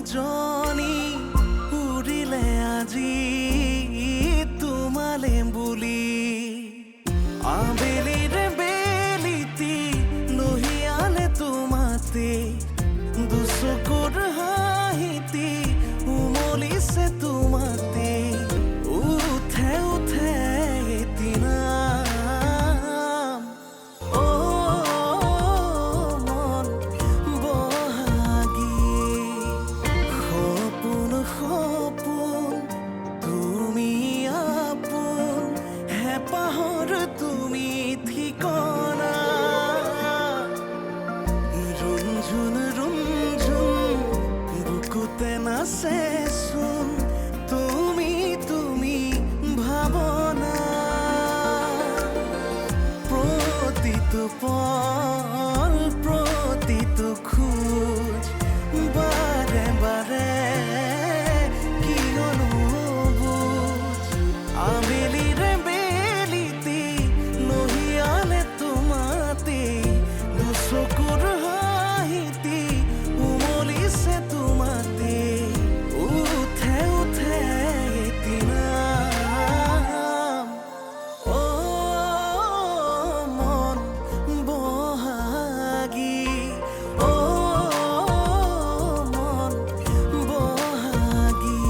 জনী উৰিলে আজি তোমালে বুলি আবেলিৰে বেলিতি লহিয়ালে তোমাতে দুচকুৰ হাঁহিতি উমলিছে তোমাতে উঠে উঠে এদিনা মন বহাগী সপোন সপোন তুমি আপোন হেঁপাহৰ তুমি ঠিকনা ৰুমঝুন ৰুমঝুন বুকুতে নাচেচোন তুমি তুমি ভাৱনা প্ৰতিটো পল প্ৰতিটো খোজ বাৰে বাৰে কিয়নো বুজ আবেলিৰে বেলিতি লহিয়ালে তোমাতে দুচকুৰ হাঁহিতি উমলিছে তোমাতে উঠে উঠে এদিনা মন বহাগী মন বহাগী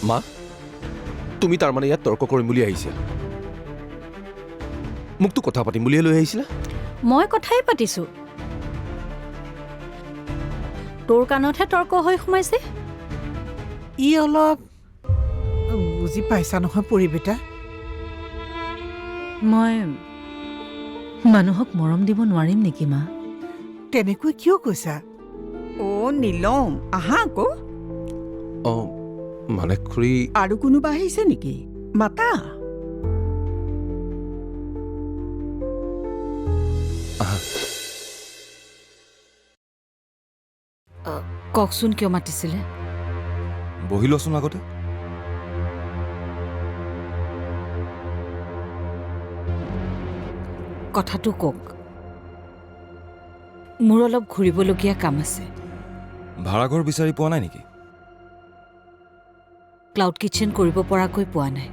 মা তুমি তাৰমানে ইয়াত তৰ্ক কৰিম বুলি আহিছা মোকতো কথা পাতিম বুলিয়ে লৈ আহিছিলা মই কথাই পাতিছো তোৰ কাণতহে তৰ্ক হৈ সোমাইছে ই অলপ বুজি পাইছা নহয় পৰিবেটা মই মানুহক মৰম দিব নোৱাৰিম নেকি মা তেনেকৈ কিয় কৈছা অ' নীলম আহা আকৌ অঁ মানে খুৰী আৰু কোনোবা আহিছে নেকি মাতা কওকচোন কিয় মাতিছিলে বহি লচোন আগতে কথাটো কওক মোৰ অলপ ঘূৰিবলগীয়া কাম আছে ভাড়াঘৰ বিচাৰি পোৱা নাই নেকি ক্লাউড কিটচেন কৰিব পৰাকৈ পোৱা নাই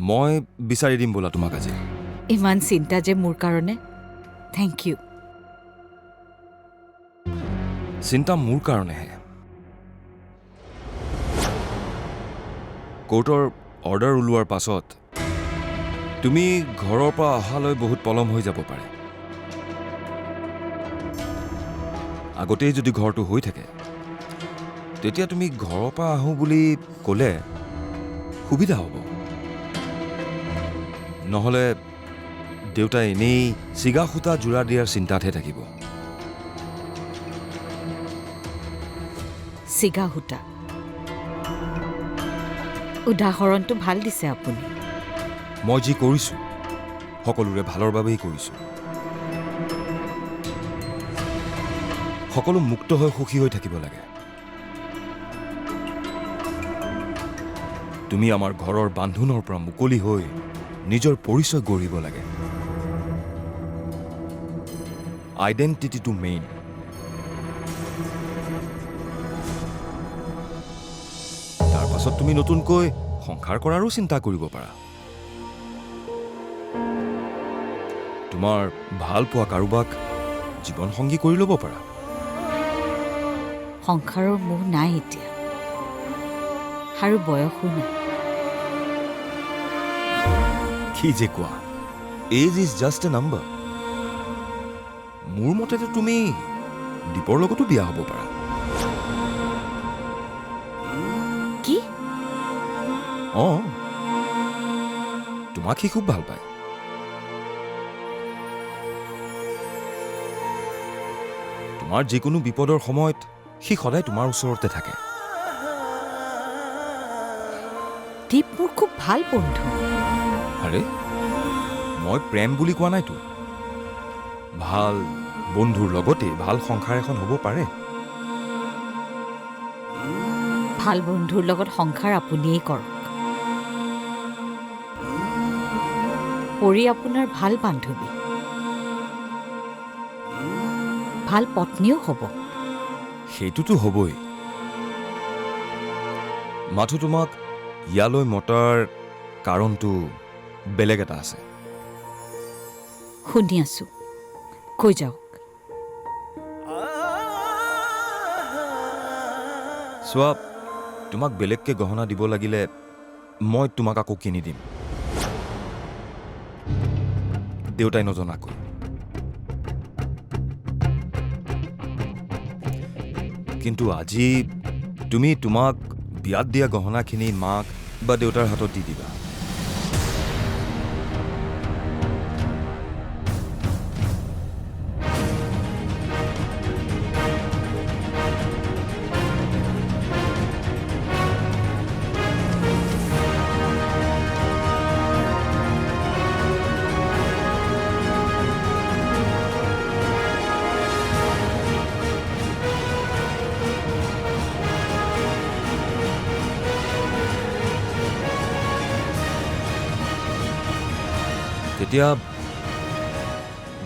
মই বিচাৰি দিম বোলা তোমাক আজি ইমান চিন্তা যে মোৰ কাৰণে থেংক ইউ চিন্তা মোৰ কাৰণেহে কোৰ্টৰ অৰ্ডাৰ ওলোৱাৰ পাছত তুমি ঘৰৰ পৰা অহালৈ বহুত পলম হৈ যাব পাৰে আগতেই যদি ঘৰটো হৈ থাকে তেতিয়া তুমি ঘৰৰ পৰা আহোঁ বুলি ক'লে সুবিধা হ'ব নহ'লে দেউতাই এনেই চিগা সূতা জোৰা দিয়াৰ চিন্তাতহে থাকিব চিগা সূতা উদাহৰণটো ভাল দিছে আপুনি মই যি কৰিছোঁ সকলোৰে ভালৰ বাবেই কৰিছোঁ সকলো মুক্ত হৈ সুখী হৈ থাকিব লাগে তুমি আমাৰ ঘৰৰ বান্ধোনৰ পৰা মুকলি হৈ নিজৰ পৰিচয় গঢ়িব লাগে আইডেণ্টিটিটো মেইন তাৰ পাছত তুমি নতুনকৈ সংসাৰ কৰাৰো চিন্তা কৰিব পাৰা তোমাৰ ভাল পোৱা কাৰোবাক জীৱনসংগী কৰি ল'ব পাৰা সংসাৰৰ মোহ নাই এতিয়া আৰু বয়সো নাই কি যে কোৱা age is just a number মোৰ মতেতো তুমি দীপৰ লগতো বিয়া হ'ব পাৰা কি অঁ তোমাক সি খুব ভাল পায় তোমাৰ যিকোনো বিপদৰ সময়ত সি সদায় তোমাৰ ওচৰতে থাকে দীপ মোৰ খুব ভাল বন্ধু আৰে মই প্ৰেম বুলি কোৱা নাইতো ভাল বন্ধুৰ লগতে ভাল সংসাৰ এখন হ'ব পাৰে ভাল বন্ধুৰ লগত সংসাৰ আপুনিয়েই কৰক পৰি আপোনাৰ ভাল বান্ধৱী ভাল পত্নীও হ'ব। সেইটোতো হ'বই, মাথো তোমাক ইয়ালৈ মতাৰ কাৰণটো বেলেগ এটা আছে। শুনি আছোঁ, কৈ যাওক। চোৱা, তোমাক বেলেগকৈ গহনা দিব লাগিলে মই তোমাক আকৌ কিনি দিম, দেউতাই নজনাকৈ। কিন্তু আজি তুমি তোমাক বিয়াত দিয়া গহনাখিনি মাক বা দেউতাৰ হাতত দি দিবা। তেতিয়া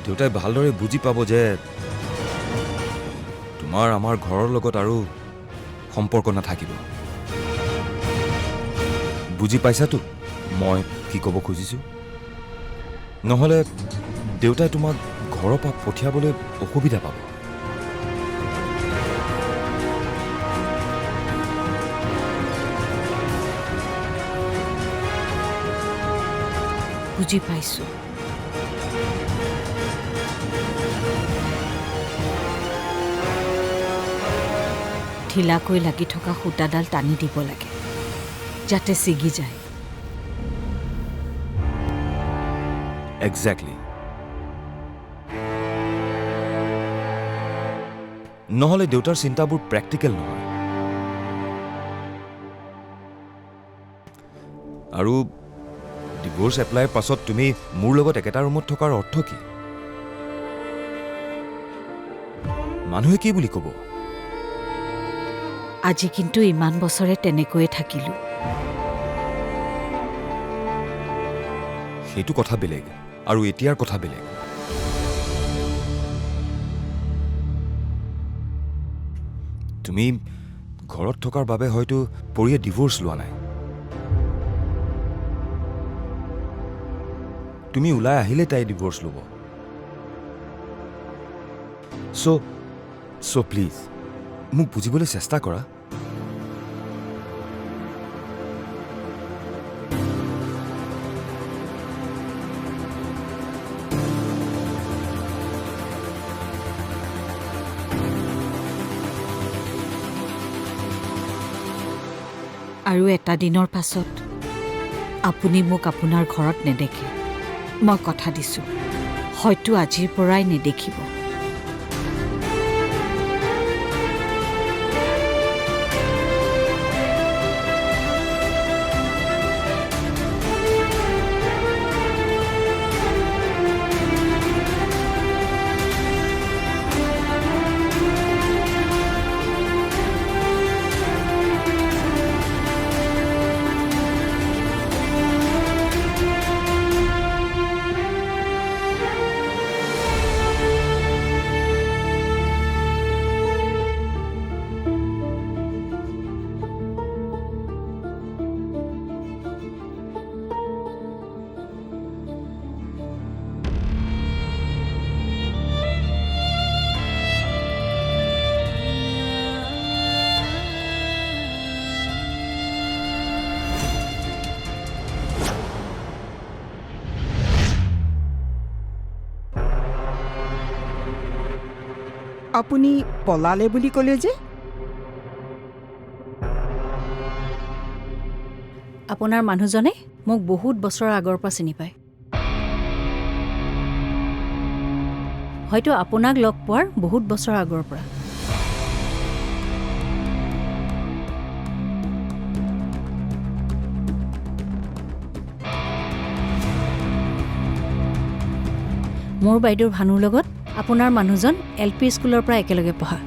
দেউতাই ভালদৰে বুজি পাব যে তোমাৰ আমাৰ ঘৰৰ লগত আৰু সম্পৰ্ক নাথাকিব। বুজি পাইছাতো মই কি ক'ব খুজিছোঁ? নহ'লে দেউতাই তোমাক ঘৰৰ পৰা পঠিয়াবলৈ অসুবিধা পাব। বুজি পাইছোঁ। ঢিলাকৈ লাগি থকা সূতাডাল টানি দিব লাগে, যাতে ছিগি যায়। একজেক্টলি। নহ'লে দেউতাৰ চিন্তাবোৰ প্ৰেক্টিকেল নহয়। আৰু ডিভোৰ্চ এপ্লাইৰ পাছত তুমি মোৰ লগত একেটা ৰুমত থকাৰ অৰ্থ কি? মানুহে কি বুলি ক'ব? আজি কিন্তু ইমান বছৰে তেনেকৈয়ে থাকিলোঁ। সেইটো কথা বেলেগ আৰু এতিয়াৰ কথা বেলেগ। তুমি ঘৰত থকাৰ বাবে হয়তো পৰিয়ে ডিভোৰ্চ লোৱা নাই। তুমি ওলাই আহিলে তাই ডিভোৰ্চ ল'ব। চ' প্লিজ মোক বুজিবলৈ চেষ্টা কৰা। আৰু এটা দিনৰ পাছত আপুনি মোক আপোনাৰ ঘৰত নেদেখে। মই কথা দিছোঁ, হয়তো আজিৰ পৰাই নেদেখিব। আপুনি পলালে বুলি ক'লে যে? আপোনাৰ মানুহজনে মোক বহুত বছৰৰ আগৰ পৰা চিনি পায়। হয়তো আপোনাক লগ পোৱাৰ বহুত বছৰ আগৰ পৰা। মোৰ বাইদেউৰ ভানুৰ লগত আপোনাৰ মানুহজন LP স্কুলৰ পৰা একেলগে পঢ়া।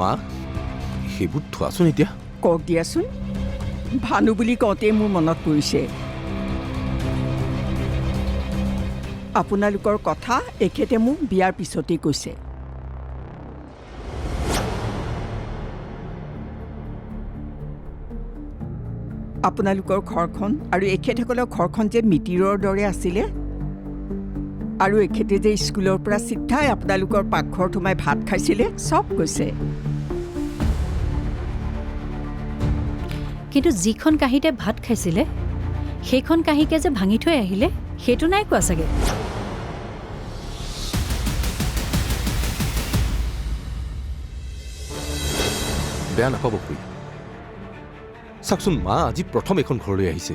মা, সেইবোৰ থোৱাচোন এতিয়া। কওক দিয়াচোন। ভানু বুলি কওঁতেই মোৰ মনত পৰিছে, আপোনালোকৰ কথা এখেতে মোক বিয়াৰ পিছতেই কৈছে। আপোনালোকৰ ঘৰখন আৰু এখেতসকলৰ ঘৰখন যে মিতিৰৰ দৰে আছিলে, আৰু এখেতে যে স্কুলৰ পৰা চিধাই আপোনালোকৰ পাকঘৰত সোমাই ভাত খাইছিলে, চব কৈছে। কিন্তু যিখন কাঁহীতে ভাত খাইছিলে সেইখন কাঁহীকে যে ভাঙি থৈ আহিলে সেইটো নাই কোৱা চাগে। বেয়া নাপাব খুৰী। চাওকচোন, মা আজি প্ৰথম এখন ঘৰলৈ আহিছে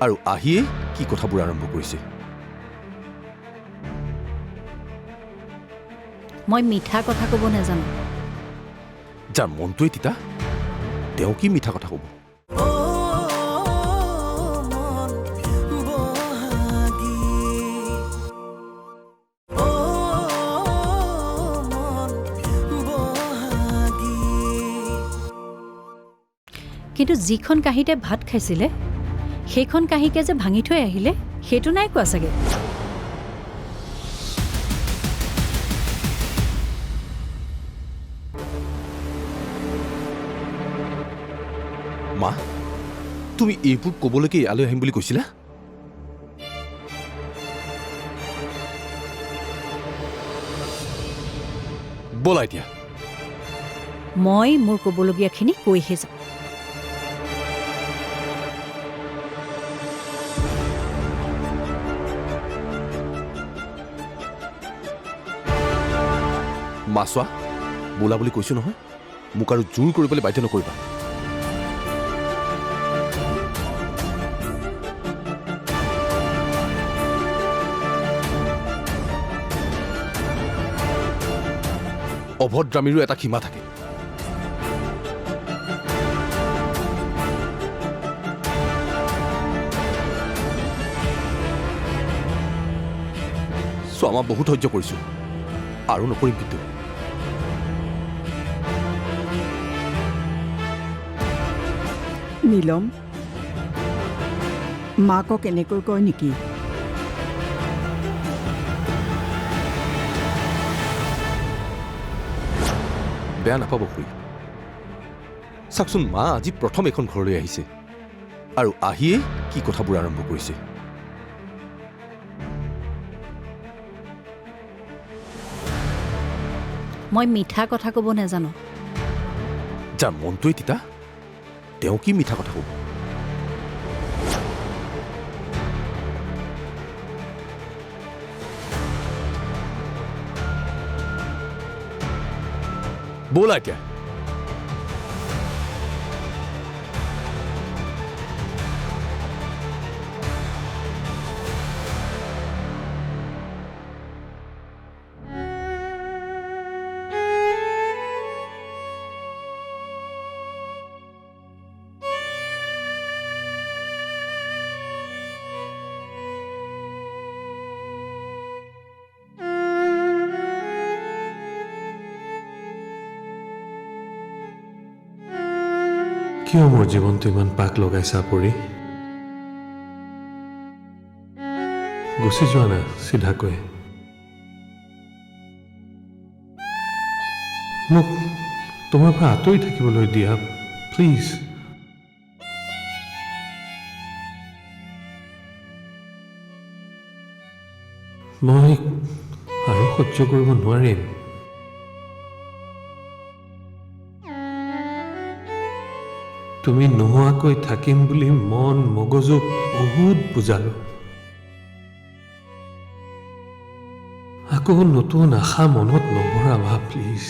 আৰু আহিয়েই কি কথাবোৰ আৰম্ভ কৰিছে। মই মিঠা কথা ক'ব নাজানো। যাৰ মনটোৱে তিতা তেওঁ কি মিঠা কথা ক'ব? ও মন বহাগী, ও মন বহাগী। কিন্তু যিখন কাঁহীতে ভাত খাইছিলে সেইখন কাঁহীকে যে ভাঙি থৈ আহিলে সেইটো নাই কোৱা চাগে। মা, তুমি এইবোৰ ক'বলৈকে ইয়ালৈ আহিম বুলি কৈছিলা? ব'লা এতিয়া। মই মোৰ ক'বলগীয়াখিনি কৈহে যাম। মা চোৱা, বোলা বুলি কৈছো নহয়, মোক আৰু জোৰ কৰিবলৈ বাধ্য নকৰিবা। অভদ্ৰামীৰো এটা সীমা থাকে। চোৱা, মই বহুত সহ্য কৰিছো আৰু নকৰিম কিন্তু। নীলম, মাকক এনেকৈ কয় নেকি? বেয়া নাপাব খুৰী। চাওকচোন, মা আজি প্ৰথম এখন ঘৰলৈ আহিছে আৰু আহিয়েই কি কথাবোৰ আৰম্ভ কৰিছে। মই মিঠা কথা ক'ব নাজানো। যাৰ মনটোৱে তিতা তেওঁ কি মিঠা কথা ক'ব? ব'লা এতিয়া। কিয় মোৰ জীৱনটো ইমান পাক লগাইছা পৰি? গুচি যোৱা না চিধাকৈ। মোক তোমাৰ পৰা আঁতৰি থাকিবলৈ দিয়া প্লিজ। মই আৰু সহ্য কৰিব নোৱাৰিম। তুমি নোহোৱাকৈ থাকিম বুলি মন মগজুক বহুত বুজালো। আকৌ নতুন আশা মনত নভৰাবা প্লিজ।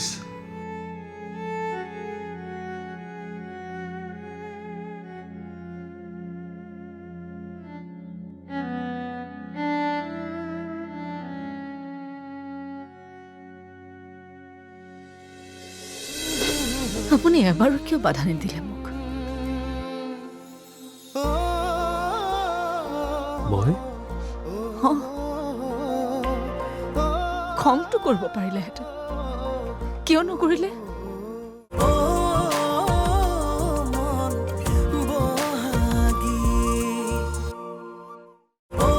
আপুনি এবাৰো কিয় বাধা নিদিলে মোক? মই খংটো কৰিব পাৰিলেহেঁতেন, কিয় নকৰিলে? ও মন বহাগী, ও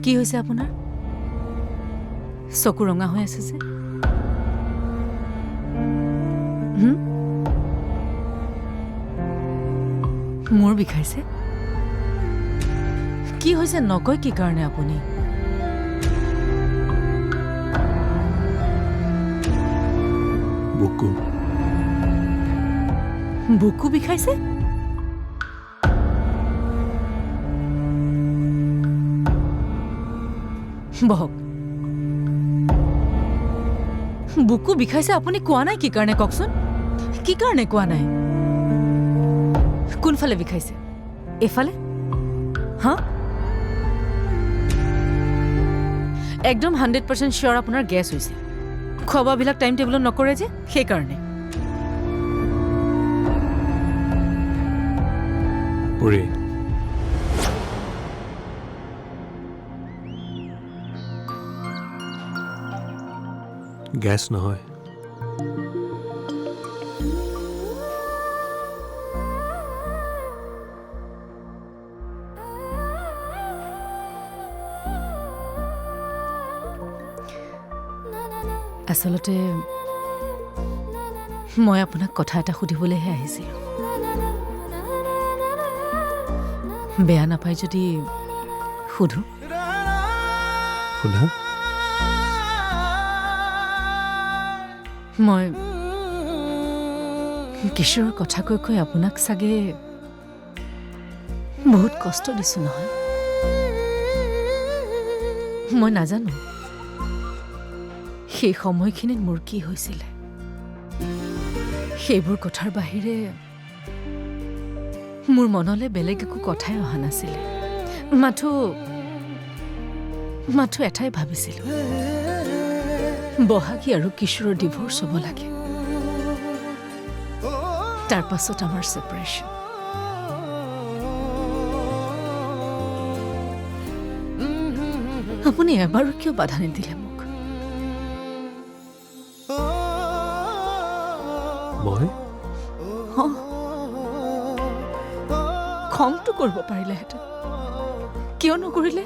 কি হৈছে আপোনাৰ চকু ৰঙা হৈ আছে যে মূৰ বিষাইছে কি হৈছে নকয় কি কাৰণে আপুনি বুকু বুকু বিষাইছে বহক বুকু বিষাইছে আপুনি কোৱা নাই কি কাৰণে কওকচোন কি কাৰণে কোৱা নাই কোনফালে বিষাইছে এফালে হা একদম 100% চিয়ৰ আপোনাৰ গেছ হৈছে খোৱা বোৱাবিলাক টাইম টেবুলত নকৰে যে সেইকাৰণে পৰি গেছ নহয় আচলতে মই আপোনাক কথা এটা সুধিবলৈহে আহিছিলোঁ বেয়া নাপায় যদি সুধো সোধা মই কিশোৰৰ কথা কৈ কৈ আপোনাক চাগে বহুত কষ্ট দিছোঁ নহয় মই নাজানো সেই সময়খিনিত মোৰ কি হৈছিলে সেইবোৰ কথাৰ বাহিৰে মোৰ মনলৈ বেলেগ একো কথাই অহা নাছিলে মাথো এটাই ভাবিছিলোঁ বহাগী আৰু কিশোৰৰ ডিভোৰ্চ হ'ব লাগে তাৰ পাছত আমাৰ ছেপাৰেশ্যন আপুনি এবাৰো কিয় বাধা নিদিলে মোক মই খংটো কৰিব পাৰিলেহেঁতেন কিয় নকৰিলে